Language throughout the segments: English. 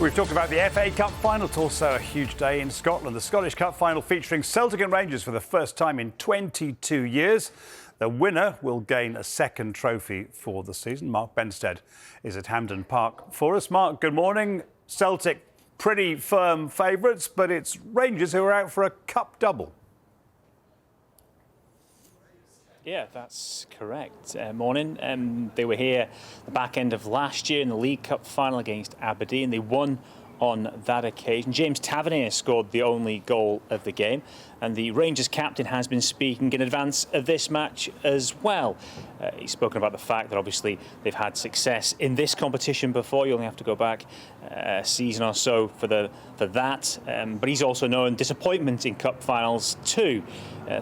We've talked about the FA Cup final. It's also a huge day in Scotland. The Scottish Cup final featuring Celtic and Rangers for the first time in 22 years. The winner will gain a second trophy for the season. Mark Benstead is at Hampden Park for us. Mark, good morning. Celtic, pretty firm favourites, but it's Rangers who are out for a cup double. Yeah, that's correct. Morning. They were here the back end of last year in the League Cup final against Aberdeen. They won on that occasion. James Tavernier scored the only goal of the game, and the Rangers captain has been speaking in advance of this match as well. He's spoken about the fact that obviously they've had success in this competition before. You only have to go back a season or so for that. But he's also known disappointment in cup finals too.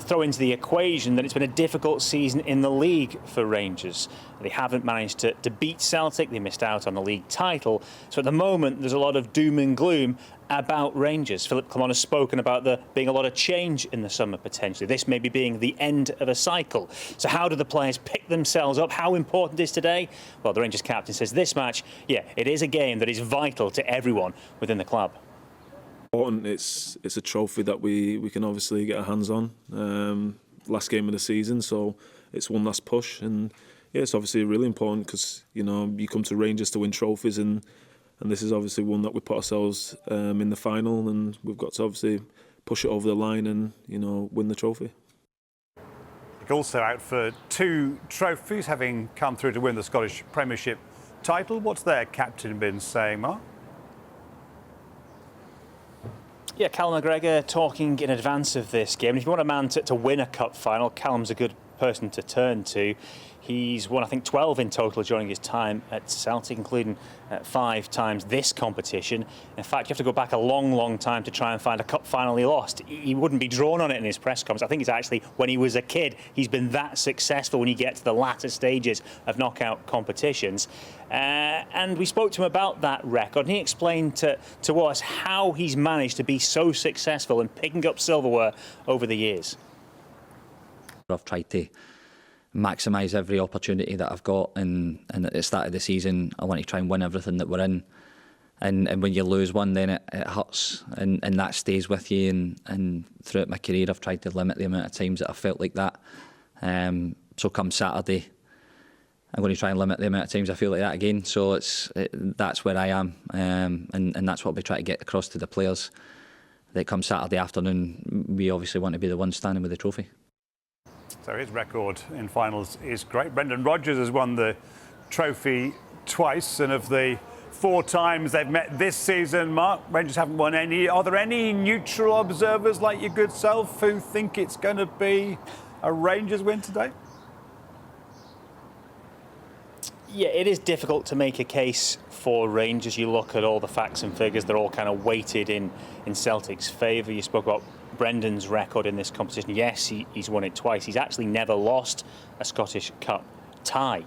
Throw into the equation that it's been a difficult season in the league for Rangers. They haven't managed to beat Celtic. They missed out on the league title. So at the moment, there's a lot of doom and gloom about Rangers. Philip Clement has spoken about there being a lot of change in the summer potentially. This maybe being the end of a cycle. So how do the players pick themselves up? How important is today? Well, the Rangers captain says this match, yeah, it is a game that is vital to everyone within the club. It's a trophy that we can obviously get our hands on. Last game of the season, so it's one last push, and yeah, it's obviously really important because you come to Rangers to win trophies, and this is obviously one that we put ourselves in the final, and we've got to obviously push it over the line and win the trophy. Also out for 2 trophies, having come through to win the Scottish Premiership title. What's their captain been saying, Mark? Yeah, Callum McGregor talking in advance of this game. If you want a man to win a cup final, Callum's a good person to turn to. He's won, I think, 12 in total during his time at Celtic, including 5 times this competition. In fact, you have to go back a long, long time to try and find a cup final he lost. He wouldn't be drawn on it in his press conference. I think it's actually when he was a kid. He's been that successful when you get to the latter stages of knockout competitions. And we spoke to him about that record, and he explained to us how he's managed to be so successful in picking up silverware over the years. I've tried to maximise every opportunity that I've got, and at the start of the season I want to try and win everything that we're in, and when you lose one then it hurts, and that stays with you, and throughout my career I've tried to limit the amount of times that I felt like that. So come Saturday I'm going to try and limit the amount of times I feel like that again, so that's where I am, and that's what we try to get across to the players, that come Saturday afternoon we obviously want to be the ones standing with the trophy. So his record in finals is great. Brendan Rodgers has won the trophy twice, and of the 4 times they've met this season, Mark, Rangers haven't won any. Are there any neutral observers like your good self who think it's going to be a Rangers win today? Yeah, it is difficult to make a case for Rangers. You look at all the facts and figures, they're all kind of weighted in Celtic's favour. You spoke about Brendan's record in this competition. Yes, he's won it twice. He's actually never lost a Scottish Cup tie.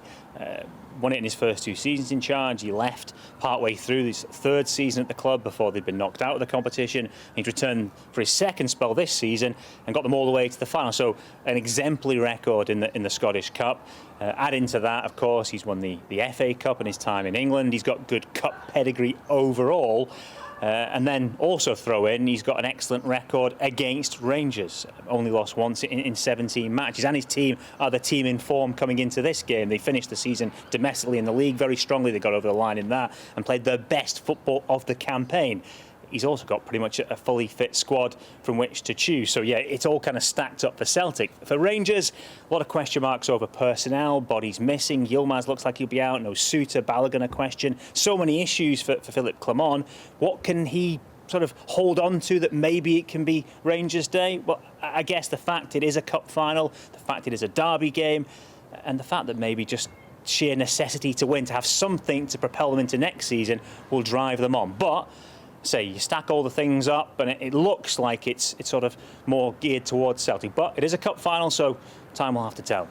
Won it in his first 2 seasons in charge. He left partway through his 3rd season at the club before they'd been knocked out of the competition. He'd returned for his 2nd spell this season and got them all the way to the final. So an exemplary record in the Scottish Cup. Add into that, of course, he's won the FA Cup in his time in England. He's got good cup pedigree overall. And then also throw in, he's got an excellent record against Rangers. Only lost once in 17 matches. And his team are the team in form coming into this game. They finished the season domestically in the league very strongly. They got over the line in that and played their best football of the campaign. He's also got pretty much a fully fit squad from which to choose. So, yeah, it's all kind of stacked up for Celtic. For Rangers, a lot of question marks over personnel. Bodies missing. Yilmaz looks like he'll be out. No Suter. Balogun a question. So many issues for Philip Clement. What can he sort of hold on to that maybe it can be Rangers Day? Well, I guess the fact it is a cup final, the fact it is a derby game, and the fact that maybe just sheer necessity to win, to have something to propel them into next season, will drive them on. But say you stack all the things up and it looks like it's sort of more geared towards Celtic, but it is a cup final, so time will have to tell.